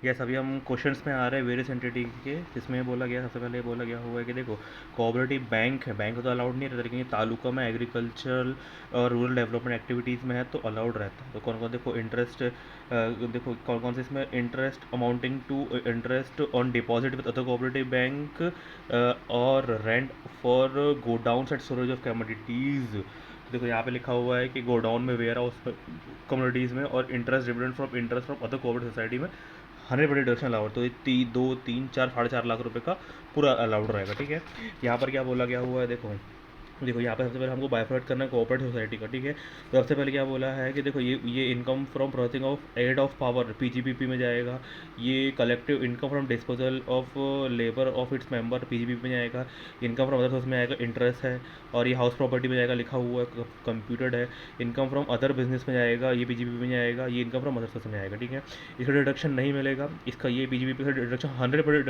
Yes, अभी हम questions में आ रहे हैं वेरियस एंटिटी के, जिसमें बोला गया, सबसे पहले बोला गया हुआ है कि देखो, कोऑपरेटिव बैंक है, बैंक तो अलाउड नहीं रहता, लेकिन ये तालुका में एग्रीकल्चरल और रूरल डेवलपमेंट एक्टिविटीज़ में है तो अलाउड रहता है। तो कौन कौन, देखो इंटरेस्ट, देखो कौन कौन से इसमें, interest amounting to interest on deposit with other cooperative bank और rent for godown at storage of commodities. देखो यहाँ पे लिखा हुआ है कि गोडाउन में, वेयर हाउस कम्युनिटीज़ में, और interest dividend from interest from other cooperative society में 100% डिडक्शन अलाउड। तो ये 2, 3, 4, 4.5 लाख रुपए का पूरा अलाउड रहेगा, ठीक है। यहाँ पर क्या बोला गया हुआ है, देखो देखो यहाँ पे सबसे पहले हमको बाइफर्ट करना है कोऑपरेटिव सोसाइटी का, ठीक है। तो सबसे पहले क्या बोला है कि देखो, ये income from processing of aid of power PGPP में जाएगा। ये collective income from disposal of labour of its member PGPP में जाएगा। इनकम फ्रॉम अदर सोर्स में आएगा, इंटरेस्ट है। और ये हाउस प्रॉपर्टी में जाएगा, लिखा हुआ है, कंप्यूटेड है। इनकम फ्रॉम अदर बिजनेस में जाएगा, ये पीजीपीपी में जाएगा। ये इनकम फ्रॉम अदर सोर्स में आएगा, ठीक है। इसका डिडक्शन नहीं मिलेगा, इसका ये पीजीपीपी का डिडक्शन 100%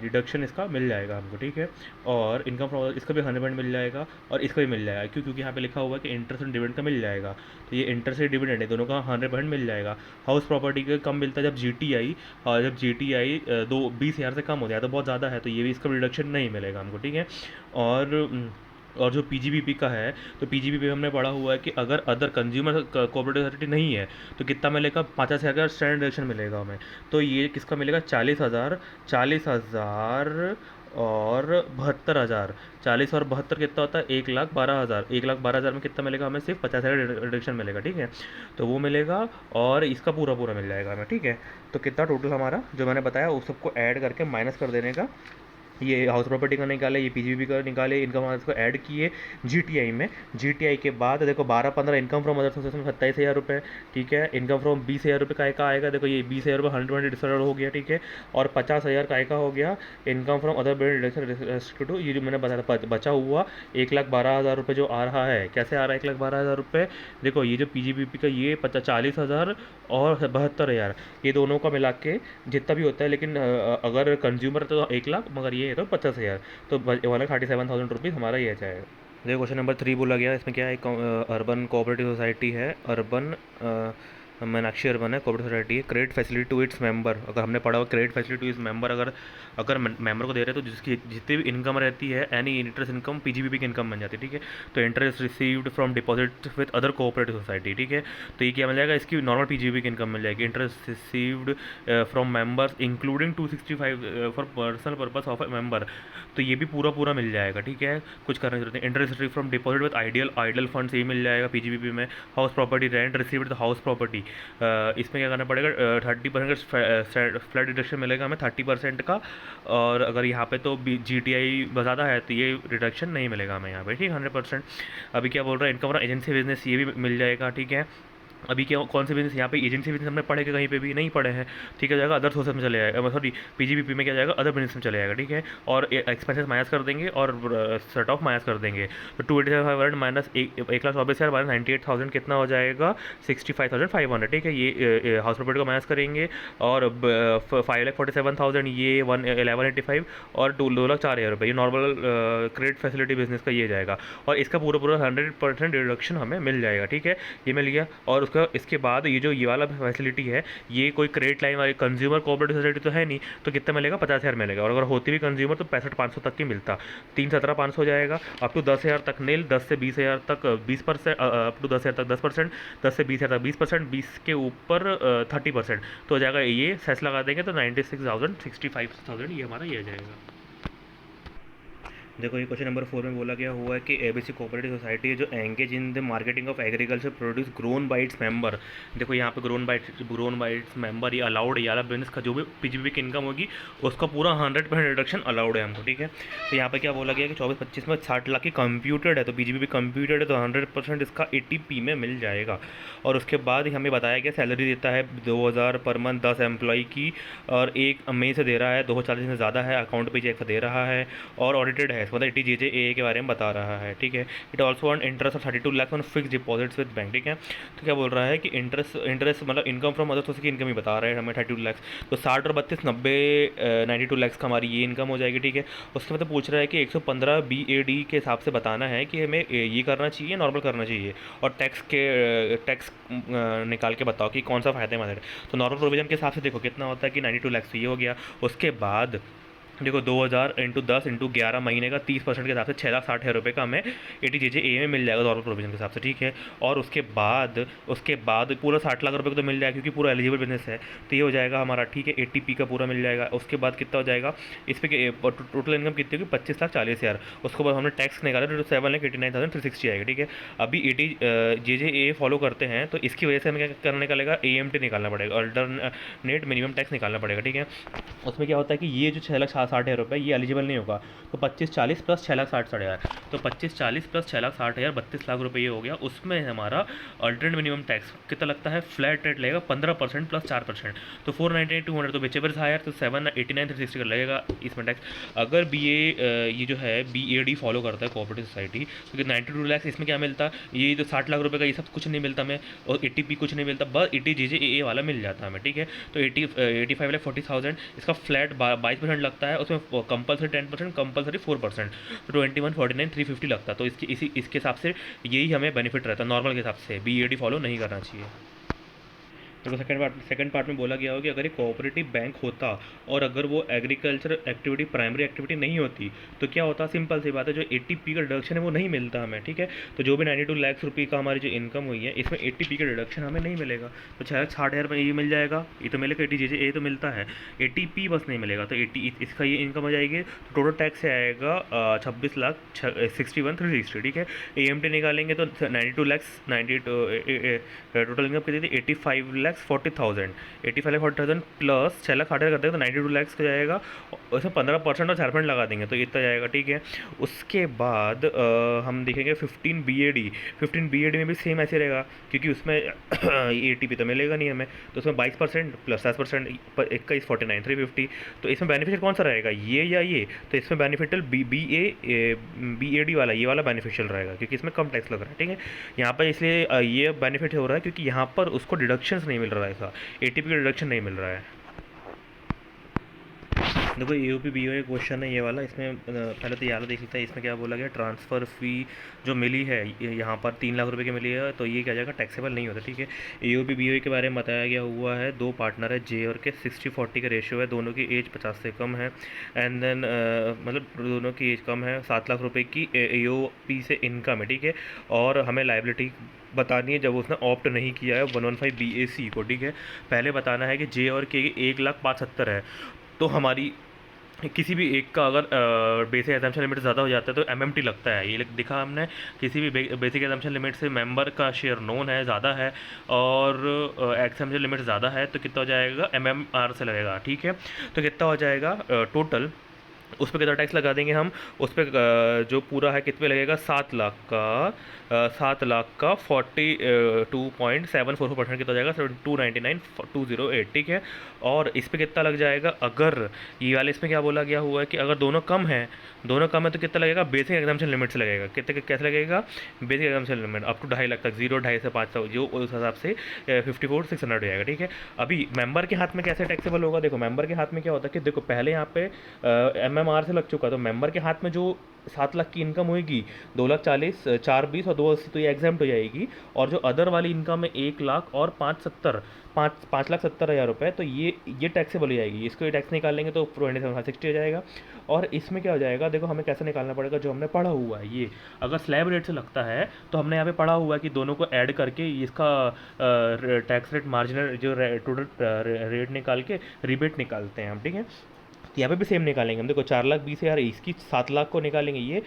डिडक्शन इसका मिल जाएगा हमको, ठीक है। और इनकम फ्रॉम इसका भी 100% मिल जाएगा, और इसका भी मिल जाएगा। क्यों? क्योंकि यहाँ पे लिखा हुआ है कि इंटरेस्ट और डिविडेंड का मिल जाएगा। तो ये इंटरेस्ट और डिविडेंड है, दोनों का 100% मिल जाएगा। हाउस प्रॉपर्टी का कम मिलता है जब जीटीआई, और जब जीटीआई 20,000 से कम हो जाए तो बहुत ज़्यादा है, तो ये भी इसका रिडक्शन नहीं मिलेगा हमको, ठीक है। और और जो पीजीबीपी का है, तो पीजीबीपी हमने पढ़ा हुआ है कि अगर अदर कंज्यूमर कोऑपरेटिव सोसाइटी नहीं है तो कितना मिलेगा, 50,000 का स्टैंडर्ड डिडक्शन मिलेगा हमें। तो ये किसका मिलेगा, 40,000, 40,000 और 72,000। 40 और 72 कितना होता है, 1,12,000। 1,12,000 में कितना मिलेगा हमें, सिर्फ 50,000 रिडक्शन मिलेगा, ठीक है। तो वो मिलेगा, और इसका पूरा पूरा मिल जाएगा हमें, ठीक है। तो कितना टोटल हमारा जो मैंने बताया उस सबको ऐड करके माइनस कर देने का, ये हाउस प्रॉपर्टी का निकाले, ये पीजीबी का निकाले, इनकम को ऐड किए जीटीआई में। जीटीआई के बाद देखो 12-15 इनकम फ्रॉम अदर सोर्सेस में 27,000 रुपये, ठीक है। इनकम फ्रॉम 20,000 रुपये का आएगा, देखो ये 20,000 रुपये 100% डिसऑर्डर हो गया, ठीक है। और 50,000 का हो गया income from other deduction two, ये जो मैंने बताया था बचा हुआ 1,12,000 रुपये जो आ रहा है। कैसे आ रहा है 1,12,000 रुपये, देखो ये जो पीजीबीपी का ये 40,000 और 72,000, ये दोनों का मिला के जितना भी होता है, लेकिन अगर कंज्यूमर तो 1 लाख, मगर ये है तो 50,000, तो 1,37,000 रुपीज़ हमारा ये जाएगा। देखो क्वेश्चन नंबर 3 बोला गया, इसमें क्या है, अर्बन कोऑपरेटिव सोसाइटी है, अर्बन मीनाक्षी अर्बन है, कोऑपरेटिव सोसाइटी है। Credit facility to its member, अगर हमने पढ़ा हुआ credit facility to its member, अगर अगर मेंबर को दे रहे हैं तो जिसकी जितनी भी इनकम रहती है, एनी इंटरेस्ट इनकम पीजीबीपी की इनकम बन जाती है, ठीक है। तो interest received from deposit with other cooperative society, ठीक है। तो ये क्या मिल जाएगा, इसकी नॉर्मल पीजीबीपी की इनकम मिल जाएगी। Interest received from members including 265 for personal purpose of A member, तो ये भी पूरा पूरा मिल जाएगा, ठीक है। कुछ करने की जरूरत नहीं। Interest receive from deposit with ideal funds, ये मिल जाएगा पीजीबीपी में। House property, rent received house property, इसमें क्या करना पड़ेगा, 30% का फ्लैट डिडक्शन मिलेगा हमें, 30% का। और अगर यहाँ पे तो जीटीआई ज़्यादा है तो ये रिडक्शन नहीं मिलेगा हमें यहाँ पे, ठीक है, 100%। अभी क्या बोल रहा है, इनकम एजेंसी बिजनेस, ये भी मिल जाएगा, ठीक है। अभी क्या, कौन से बिजनेस, यहाँ पे एजेंसी बिजनेस हमने पढ़े कि कहीं पे भी नहीं पढ़े हैं, ठीक है। जाएगा अदर सोर्सेज में चले जाएगा, सॉरी पीजीबीपी में क्या जाएगा, अदर बिजनेस में चले जाएगा, ठीक है। और एक्सपेंसेस माइनस कर देंगे और सेट ऑफ माइनस कर देंगे, तो 285 माइनस 1,24,000 माइनस 98,000 कितना हो जाएगा, 65,500, ठीक है। ये हाउस प्रॉपर्टी को माइनस करेंगे, और 5,47,000 ये 1,185, और 2,04,000 रुपये ये नॉर्मल क्रेडिट फैसिलिटी बिजनेस का ये जाएगा। और इसका पूरा पूरा 100% डिडक्शन हमें मिल जाएगा, ठीक है। ये मिल गया। और उसका इसके बाद ये वाला फैसिलिटी है, ये कोई क्रेडिट लाइन वाली कंज्यूमर कोऑपरेटिव सोसाइटी तो है नहीं, तो कितना मिलेगा, 50,000 मिलेगा। और अगर होती भी कंज्यूमर तो 65,500 तक की मिलता, 3,17,500 हो जाएगा। अप टू 10,000 तक नील, 10 से 20,000 तक 20%, अप टू 10,000 तक 10%, 10 से 20,000 तक 20%, 20 के ऊपर 30%, तो हो जाएगा ये सेस लगा देंगे तो 96,000, 65,000 ये हमारा ये आ जाएगा। देखो ये क्वेश्चन नंबर 4 में बोला गया हुआ है कि एबीसी कोऑपरेटिव सोसाइटी है जो engage in the marketing of agriculture produce grown by its member. देखो यहाँ पे ग्रोन बाय इट्स मेंबर, ये अलाउड है, ये वाला बिजनेस का जो भी पीजीबी की इनकम होगी उसका पूरा 100% रिडक्शन अलाउड है हमको, ठीक है। तो यहाँ पे क्या बोला गया कि 24-25 में 60 लाख की कंप्यूटेड है, तो पीजीबी कंप्यूटेड है तो 100% इसका एटीपी में मिल जाएगा। और उसके बाद हमें बताया गया सैलरी देता है 2,000 पर मंथ 10 एम्प्लॉय की, और एक मई से दे रहा है, 240 से ज़्यादा है, अकाउंट पे चेक दे रहा है, और ऑडिटेड है, टैक्स, मतलब ATJJAA के बारे में बता रहा है, ठीक है। It also earn interest of 32 lakh on fix deposits with bank, ठीक है। तो क्या बोल रहा है कि इंटरेस्ट मतलब इनकम फ्रॉम अदर सोर्स की इनकम ही बता रहे हैं हमें 32 लाख। तो 60 और 32 90 92 लाख का हमारी ये इनकम हो जाएगी, ठीक है। उसके बाद पूछ रहा है कि 115 BAD के हिसाब से बताना है कि हमें ये करना चाहिए, नॉर्मल करना चाहिए, और टैक्स निकाल के बताओ कि कौन सा फ़ायदेमंद है। तो नॉर्मल प्रोविजन के हिसाब से देखो कितना होता है कि 92 लाख, तो ये हो गया। उसके बाद देखो 2000 इंटू 10 इंटू 11 महीने का 30% के हिसाब से 6,60,000 रुपये का हमें ATJJA में मिल जाएगा नॉर्मल प्रोविजन के हिसाब से, ठीक है। और उसके बाद पूरा 60 लाख रुपये को तो मिल जाएगा क्योंकि पूरा एलिजिबल बिजनेस है, तो ये हो जाएगा हमारा, ठीक है। ATP का पूरा मिल जाएगा। उसके बाद कितना हो जाएगा इस पर टोटल इनकम कितनी होगी 25,40,000। उसके बाद हमने टैक्स निकाला तो 7,89,360 आएगा, ठीक है। अभी ATJJA फॉलो करते हैं तो इसकी वजह से हमें क्या करना निकालेगा, AMT निकालना पड़ेगा, अल्टरनेट मिनिमम टैक्स निकालना पड़ेगा, ठीक है। उसमें क्या होता है कि ये जो 6,60,000 रुपये ये एलिजिबल नहीं होगा, तो 25,40 प्लस 6,60,000, तो 25,40 प्लस 6,60,000 32 लाख रुपये ये हो गया। उसमें हमारा अल्टरनेट मिनिमम टैक्स कितना लगता है, फ्लैट रेट लगेगा 15% प्लस 4%, तो 498,200, तो विचेवर हायर तो 789,360 का लगेगा इसमें टैक्स। अगर ये जो है BAD फॉलो करता है कोऑपरेटिव सोसाइटी, क्योंकि 92 लाख इसमें क्या मिलता, ये जो 60 लाख रुपये का ये सब कुछ नहीं मिलता हमें, और ATP कुछ नहीं मिलता, बस ATJJA वाला मिल जाता है हमें, ठीक है। तो 85,40,000 इसका फ्लैट 22% लगता है, उसमें कंपलसरी 10%, कंपलसरी 4%, तो 21,49,350 लगता है। तो इसके हिसाब से यही हमें बेनिफिट रहता है नॉर्मल के हिसाब से, BAD फॉलो नहीं करना चाहिए। तो सेकंड पार्ट में बोला गया हो कि अगर एक कोऑपरेटिव बैंक होता और अगर वो एग्रीकल्चर एक्टिविटी प्राइमरी एक्टिविटी नहीं होती तो क्या होता, सिंपल सी बात है, जो ATP का डिडक्शन है वो नहीं मिलता हमें, ठीक है। तो जो भी 92 लाख रुपये का हमारी जो इनकम हुई है इसमें ATP का डिडक्शन हमें नहीं मिलेगा, तो 6,60,000 में ये मिल जाएगा, ये तो मिलेगा, ATJJA तो मिलता है, ATP बस नहीं मिलेगा। तो इसका ये इनकम हो जाएगी, तो टोटल टैक्स से आएगा 26,61,360, ठीक है। AMT निकालेंगे तो 92 लाख 92 टोटल इनकम कितनी थी 85,40,000 प्लस 6,60,000 करते हैं तो 92 लाख हो जाएगा। उसमें 15% और 4% लगा देंगे तो इतना जाएगा, ठीक है। उसके बाद हम देखेंगे 15 BAD में भी सेम ऐसे रहेगा क्योंकि उसमें ATP तो मिलेगा नहीं हमें, तो उसमें 22% प्लस 10% 21,49,350। तो इसमें बेनिफिशियल कौन सा रहेगा, ये या ये, तो इसमें बेनिफिशियल BAD वाला, ये वाला बेनिफिशियल रहेगा क्योंकि इसमें कम टैक्स लग रहा है, ठीक है। यहाँ पर इसलिए ये बेनिफिट हो रहा है क्योंकि यहाँ पर उसको डिडक्शंस नहीं मिल रहा है, ऐसा ATP का डिडक्शन नहीं मिल रहा है। देखो AOP BOA क्वेश्चन है ये वाला, इसमें पहले तो ये वाला देख लेते हैं, इसमें क्या बोला गया, ट्रांसफ़र फ़ी जो मिली है यहाँ पर 3 लाख रुपए की मिली है, तो ये क्या जाएगा, टैक्सेबल नहीं होता, ठीक है। AOP BOA के बारे में बताया गया हुआ है, 2 पार्टनर है, J और के 60-40 का रेशियो है, दोनों की एज 50 से कम है, एंड देन मतलब दोनों की एज कम है, 7 लाख रुपये की AOP से इनकम है, ठीक है। और हमें लाइबिलिटी बतानी है जब उसने ऑप्ट नहीं किया है 115 BAC को, ठीक है। पहले बताना है कि J और के 1,75,000 है, तो हमारी किसी भी एक का अगर बेसिक एजम्पशन लिमिट ज़्यादा हो जाता है तो MMT लगता है, ये दिखा हमने, किसी भी बेसिक एजम्पशन लिमिट से मेंबर का शेयर नोन है, ज़्यादा है, और एग्जाम्पशन लिमिट ज़्यादा है तो कितना हो जाएगा, MMR से लगेगा, ठीक है। तो कितना हो जाएगा टोटल, उस पर कितना टैक्स लगा देंगे हम, उस पर जो पूरा है कितने लगेगा, 7 लाख का 42.744% कितना हो जाएगा, 299,208, ठीक है। और इस पर कितना लग जाएगा, अगर ये वाले इसमें क्या बोला गया हुआ है कि अगर दोनों कम है तो कितना लगेगा, बेसिक एग्जाम्पशन लिमिट से लगेगा, कितने कैसे लगेगा, basic exemption limit up to 2.5 lakh तक, 2.5 से 5 जो उस हिसाब से 54,600 हो जाएगा, ठीक है। अभी मेंबर के हाथ में कैसे टैक्सेबल होगा, देखो मेंबर के हाथ में क्या होता है कि देखो पहले यहाँ पे MMR से लग चुका, तो मेंबर के हाथ में जो 7 लाख की इनकम होगी, 2,40,000 420 और 280 तो ये एग्जाम्प्ट हो जाएगी, और जो अदर वाली इनकम है 1 लाख और 5,70,000 रुपये, तो ये टैक्सेबल हो जाएगी, इसको ये टैक्स निकाल लेंगे तो 27,60 हो जाएगा। और इसमें क्या हो जाएगा, देखो हमें कैसे निकालना पड़ेगा, जो हमने पढ़ा हुआ है, ये अगर स्लैब रेट से लगता है तो हमने यहाँ पे पढ़ा हुआ है कि दोनों को ऐड करके इसका टैक्स रेट मार्जिनल जो टोटल रेट निकाल के रिबेट निकालते हैं हम, ठीक है। यहाँ पे भी सेम निकालेंगे हम, देखो 4,20,000 इसकी, 7 लाख को निकालेंगे ये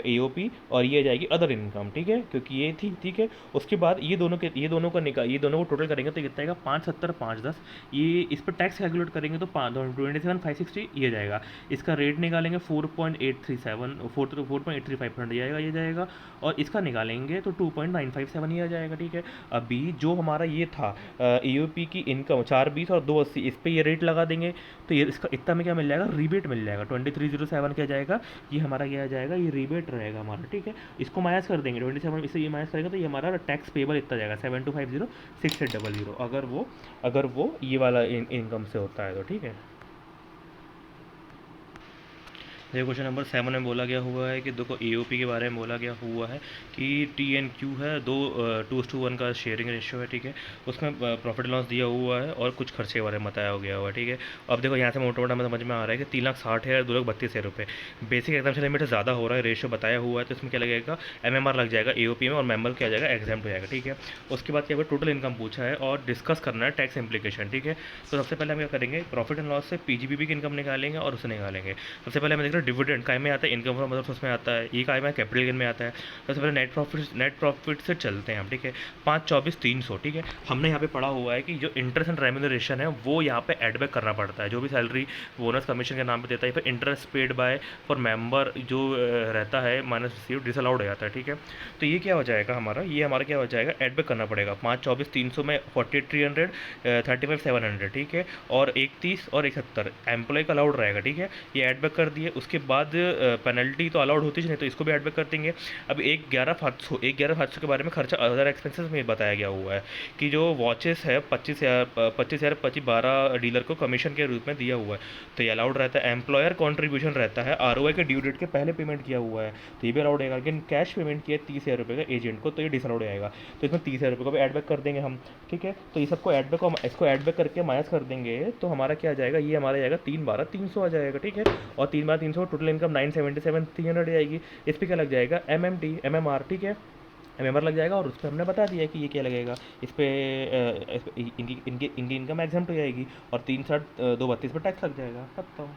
AOP, और ये जाएगी अदर इनकम, ठीक है, क्योंकि ये थी, ठीक है। उसके बाद ये दोनों को टोटल करेंगे तो कितना आएगा, 570 510, ये इस पर टैक्स कैलकुलेट करेंगे तो 27,560 ये जाएगा। इसका रेट निकालेंगे 4.835% ये जाएगा, और इसका निकालेंगे तो 2.957 ये आ जाएगा, ठीक है। अभी जो हमारा ये था AOP की इनकम 420 और 280, इस पर ये रेट लगा देंगे तो ये इसका इतना हमें क्या मिल जाएगा, रिबेट मिल जाएगा। 2307 क्या जाएगा, ये हमारा क्या आ जाएगा, ये रिबेट रहेगा हमारा, ठीक है। इसको माइनस कर देंगे 27, इससे ये माइनस करेंगे तो ये हमारा टैक्स पेबल इतना जाएगा 72506800, अगर वो ये वाला इनकम से होता है तो, ठीक है। देखो क्वेश्चन नंबर 7 में बोला गया हुआ है कि देखो एओपी के बारे में बोला गया हुआ है कि टी&क्यू है, 2:1 का शेयरिंग रेशियो है, ठीक है। उसमें प्रॉफिट लॉस दिया हुआ है और कुछ खर्चे के बारे में बताया गया हुआ है, ठीक है। अब देखो यहाँ से मोटा मोटा में समझ में आ रहा है कि 3,60,000 2,32,000 रुपये बेसिक एग्जाम लिमिट ज़्यादा हो रहा है, रेशियो बताया हुआ है, तो इसमें क्या लगेगा, एमएमआर लग जाएगा एओपी में, और मेमल क्या जाएगा, एग्जाम हो जाएगा, ठीक है। उसके बाद क्या होगा, टोटल इनकम पूछा है और डिस्कस करना है टैक्स इम्प्लीकेशन, ठीक है। तो सबसे पहले हम क्या करेंगे, प्रॉफिट एंड लॉस से पीजीबीबी की इनकम निकालेंगे और उसे निकालेंगे। सबसे पहले हम देख रहे हैं डिविडेंड काय में आता है, इनकम फ्रॉम मतलब उसमें आता है, ये काय में कैपिटल गेन में आता है। सबसे पहले नेट प्रॉफिट से चलते हैं हम, ठीक है। 524,300, ठीक है। हमने यहाँ पे पढ़ा हुआ है कि जो इंटरेस्ट एंड रेम्यूनरेशन है वो यहाँ पे एडबैक करना पड़ता है, जो भी सैलरी बोनस कमीशन के नाम पे देता है, फिर interest paid by for member जो रहता है माइनस रिसीव डिसअलाउड हो जाता है, ठीक है। तो ये क्या हो जाएगा हमारा, ये हमारा क्या हो जाएगा, एडबैक करना पड़ेगा। 524,300 में 48,300, 35,700, ठीक है, और 31 और 71 एम्प्लॉय का अलाउड रहेगा, ठीक है। ये एडबैक कर दिए, उसके बाद पेनल्टी तो अलाउड होती नहीं, तो इसको भी एडबैक कर देंगे। अब 11,500 के बारे में खर्चा अदर एक्सपेंसेस में बताया गया हुआ है कि जो वॉचेस है 25,000 12 डीलर को कमीशन के रूप में दिया हुआ है, तो ये अलाउड रहता है। एम्प्लॉयर कॉन्ट्रीब्यूशन रहता है, आरओआई के ड्यू डेट के पहले पेमेंट किया हुआ है तो ये भी अलाउड रहेगा, लेकिन कैश पेमेंट किया 30,000 रुपये का एजेंट को तो ये डिसअलाउड आएगा, तो इसमें 30,000 रुपये को भी एडबैक कर देंगे हम, ठीक है। तो ये सबको इसको एडबैक करके माइनस कर देंगे तो हमारा क्या आ जाएगा, ये हमारा जाएगा 3,12,300 आ जाएगा, ठीक है। और 3,12,300 टोटल इनकम 977,300 जाएगी। इस पर क्या लग जाएगा, एमएमआर, ठीक है, एमएमआर लग जाएगा। और उस पर हमने बता दिया कि ये क्या लगेगा, इस पर इनकी इनकम एग्जाम्प्ट हो जाएगी और 3,62,32 पर टैक्स लग जाएगा, खत्म।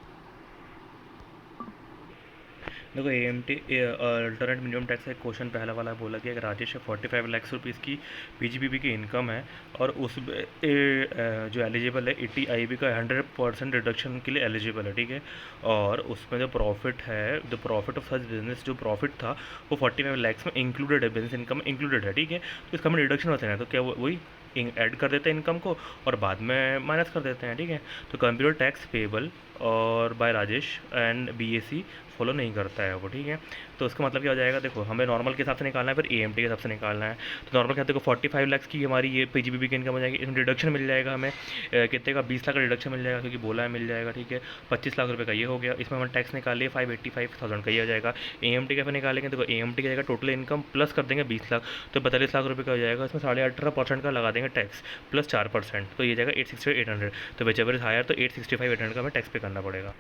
देखो AMT अल्टरनेट मिनिमम टैक्स का क्वेश्चन पहला वाला बोला गया कि राजेश 45 लाख रुपीज़ की पीजीबीबी की इनकम है और उस जो एलिजिबल है 80 IB का 100% डिडक्शन के लिए एलिजिबल है, ठीक है। और उसमें जो प्रॉफिट है, the profit of such business जो प्रॉफिट था वो 45 लाख में इंक्लूडेड है, बिजनेस इनकम इंक्लूडेड है, ठीक है। तो इसका हमें डिडक्शन होते हैं, तो क्या वही ऐड कर देते हैं इनकम को और बाद में माइनस कर देते हैं, ठीक है। तो कंप्यूटर टैक्स पेबल और by Rajesh and BAC follow नहीं करता है वो, ठीक है। तो उसका मतलब क्या हो जाएगा, देखो हमें नॉर्मल के हिसाब से निकालना है, फिर AMT के हिसाब से निकालना है। तो नॉर्मल क्या, देखो 45 लाख की हमारी ये पीजीबीबी की इनकम हो जाएगी, इसमें डिडक्शन मिल जाएगा हमें कितने का, 20 लाख का डिडक्शन मिल जाएगा क्योंकि बोला है मिल जाएगा, ठीक है। 25 लाख रुपये का ये हो गया, इसमें हम टैक्स निकालिए 585,000 का ये हो जाएगा। AMT का फिर निकालेंगे, देखो AMT का जाएगा टोटल इनकम प्लस कर देंगे 20 लाख, तो 42 लाख रुपये का हो जाएगा। इसमें 18.5% का लगा देंगे टैक्स प्लस 4%, तो ये जाएगा 865,800। तो विचएवर इज हायर तो 865,800 का हमें टैक्स पे करना पड़ेगा।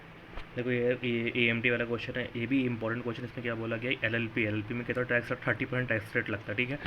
देखो ये AMT वाला क्वेश्चन है, ये भी इंपॉर्टेंट क्वेश्चन। इसमें क्या बोला गया, LLP में कितना टैक्स 30% टैक्स रेट लगता है, ठीक है।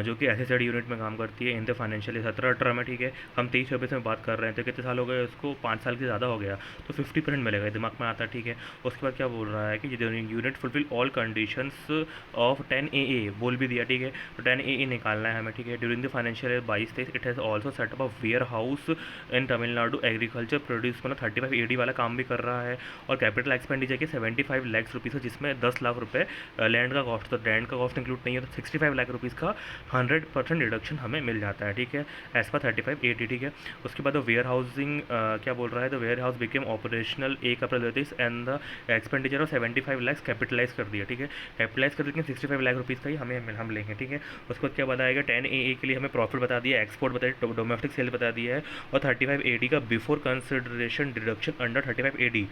जो कि एसेट यूनिट में काम करती है इन द फाइनेंशियल 17-18 में, ठीक है। हम 23-24 में बात कर रहे हैं, तो कितने साल हो गए उसको, 5 साल से ज़्यादा हो गया, तो 50% मिलेगा, दिमाग में आता है, ठीक है। उसके बाद क्या बोल रहा है कि unit fulfil all conditions of 10AA बोल भी दिया, ठीक है। तो 10AA निकालना है हमें, ठीक है। During the financial year 22-23 it has also setup a warehouse in Tamil Nadu agriculture produce, मतलब 35 AD वाला काम भी कर रहा है। और कैपिटल एक्सपेंडिचर के 75 लाख रुपीज़ है, जिसमें 10 लाख रुपये लैंड का कॉस्ट, तो लैंड का कॉस्ट इंक्लूड नहीं है, तो 65 लाख रुपीज़ का 100% डिडक्शन हमें मिल जाता है, ठीक है, एज पर 35 AD, ठीक है। उसके बाद वेयर हाउसिंग क्या बोल रहा है, तो warehouse became operational 1 April 2023 and the expenditure of 75 lakh capitalise कर दिया, ठीक है। कैपिटलाइज कर लेकिन 65 लाख रुपीज़ का ही हम लेंगे, ठीक है। उसके बाद क्या बताएगा, 10AA के लिए हमें प्रॉफिट बता दिया, एक्सपोर्ट बताया, डोमेस्टिक सेल बता दिया है, और 35 AD का before consideration deduction under 35 AD,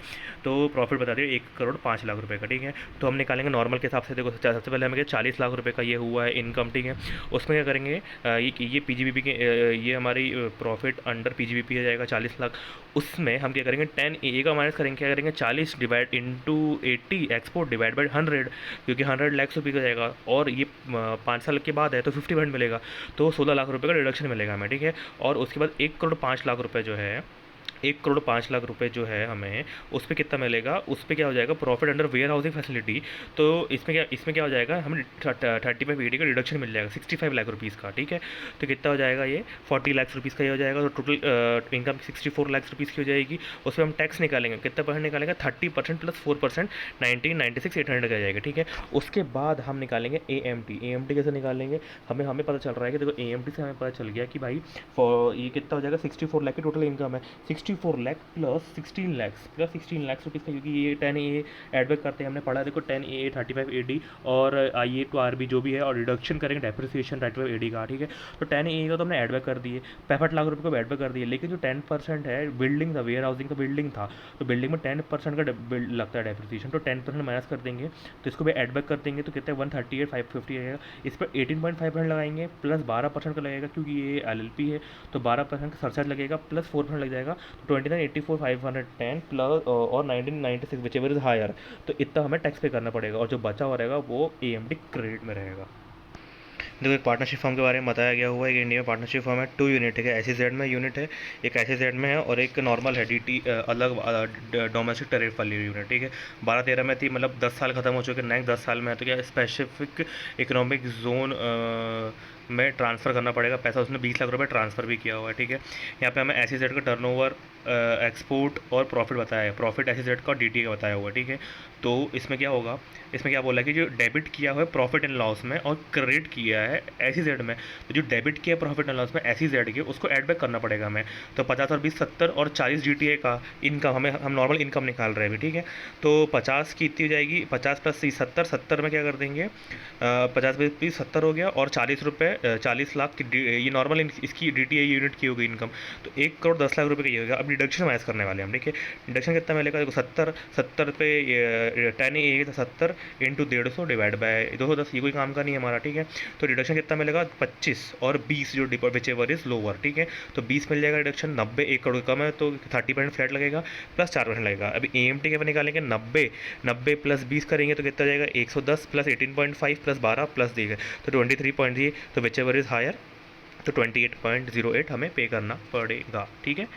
तो प्रॉफिट बता दिया 1,05,00,000 रुपये का, ठीक है। तो हम निकालेंगे नॉर्मल के हिसाब से, देखो सबसे पहले हमें 40 लाख रुपये का ये हुआ है इनकम, ठीक है। उसमें क्या करेंगे, ये पीजीबीपी के ये हमारी प्रॉफिट अंडर पीजीबीपी हो जाएगा 40 लाख। उसमें हम क्या करेंगे, 10AA का माइनस करेंगे, क्या करेंगे 40 divide into 80 export divide by 100, क्योंकि 100 लाख रुपये का जाएगा और ये 5 साल के बाद है तो 50% मिलेगा, तो 16 लाख रुपये का डिडक्शन मिलेगा हमें, ठीक है। और उसके बाद 1,05,00,000 रुपये जो है, 1,05,00,000 रुपये जो है हमें, उस पर कितना मिलेगा, उस पर क्या हो जाएगा, profit under warehousing facility. तो इसमें क्या हो जाएगा, हमें 35 AD का डिडक्शन मिल जाएगा 65 लाख रुपीज़ का, ठीक है। तो कितना हो जाएगा, ये 40 लाख रुपीज़ का ये हो जाएगा, तो टोटल इनकम 64 लाख रुपीज़ की हो जाएगी। उसमें हम टैक्स निकालेंगे, कितना परसेंट निकालेंगे, 30% प्लस 4%, 1996,800 का जाएगा, ठीक है। उसके बाद हम निकालेंगे AMT कैसे निकालेंगे, हमें पता चल रहा है कि देखो AMT से हमें पता चल गया कि भाई ये कितना हो जाएगा, 64 लाख की टोटल इनकम है, 64 lakh plus 16 lakhs plus 16 lakh rupees का, क्योंकि ये 10 ए एड बैक करते हैं, हमने पढ़ा देखो 10 ए 35 AD और IA टू RB जो भी है, और रिडक्शन करेंगे डेप्रिसिएशन 35 AD का, ठीक है। तो 10 ए का तो हमने एड बैक कर दिए, 65 लाख रुपये को एड बैक कर दिए, लेकिन जो 10% है बिल्डिंग था, वेयर हाउसिंग का बिल्डिंग था, तो बिल्डिंग में 10% का लगता है डेप्रिसिएशन, तो 10% माइनस कर देंगे, तो इसको भी एड बैक कर देंगे, तो कितने 138,550 आएगा। इस पर 18.5% लगाएंगे, प्लस 12% का लगेगा, क्योंकि ये LLP है, तो 12% का सरचार्ज लगेगा, प्लस 4% लग जाएगा, तो 29,84,510 प्लस और 1996 विच एवर इज हायर, तो इतना हमें टैक्स पे करना पड़ेगा, और जो बचा हुआ रहेगा वो AMD क्रेडिट में रहेगा। देखो एक पार्टनरशिप फर्म के बारे में बताया गया हुआ है कि इंडिया में पार्टनरशिप फर्म है, 2 यूनिट है, SEZ में यूनिट है, एक SEZ में है, और एक नॉर्मल है DT अलग डोमेस्टिक टैरिफ वाली यूनिट, ठीक है। 12-13 में थी, मतलब 10 साल खत्म हो चुके, नेक्स्ट 10 साल में है, तो क्या स्पेसिफिक इकोनॉमिक जोन में ट्रांसफ़र करना पड़ेगा पैसा, उसने 20 लाख रुपए ट्रांसफ़र भी किया हुआ है, ठीक है। यहाँ पे हमें SEZ का टर्नओवर, एक्सपोर्ट और प्रॉफिट बताया है, प्रॉफिट SEZ का और DTA का बताया हुआ है, ठीक है। तो इसमें क्या होगा, इसमें क्या बोला है कि जो डेबिट किया हुआ है प्रॉफिट एंड लॉस में और क्रेडिट किया है SEZ में, तो जो डेबिट किया है प्रॉफिट एंड लॉस में SEZ के, उसको ऐड बैक करना पड़ेगा हमें। तो 50 और 20 70 और 40 DTA का इनकम, हमें हम नॉर्मल इनकम निकाल रहे हैं अभी, ठीक है। तो 50 की इतनी हो जाएगी, 50 प्लस 70, 70 में क्या कर देंगे, 50 20 70 हो गया, और 40 रुपये 40 लाख की ये नॉर्मल इसकी DTA यूनिट की होगी इनकम, तो 1,10,00,000 रुपये का ये होगा। अब डिडक्शन माइनस करने वाले हम, ठीक है। डिडक्शन कितना मिलेगा, देखो 70 पे 10 70 इंटू 150 डिवाइड बाय 210, ये कोई काम का नहीं है हमारा, ठीक है। तो डिडक्शन कितना मिलेगा, 25 और 20 जो विच एवर इज लोअर, ठीक है। तो 20 मिल जाएगा डिडक्शन, 90 1 करोड़ कम है तो 30% फ्लैट लगेगा, प्लस 4% लगेगा। अभी AMT के निकालेंगे, 90 प्लस 20 करेंगे तो कितना जाएगा, 110 प्लस 18.5 प्लस 12 प्लस देगा, तो 23.3, तो विच एवर इज हायर, तो 28.08 हमें पे करना पड़ेगा, ठीक है।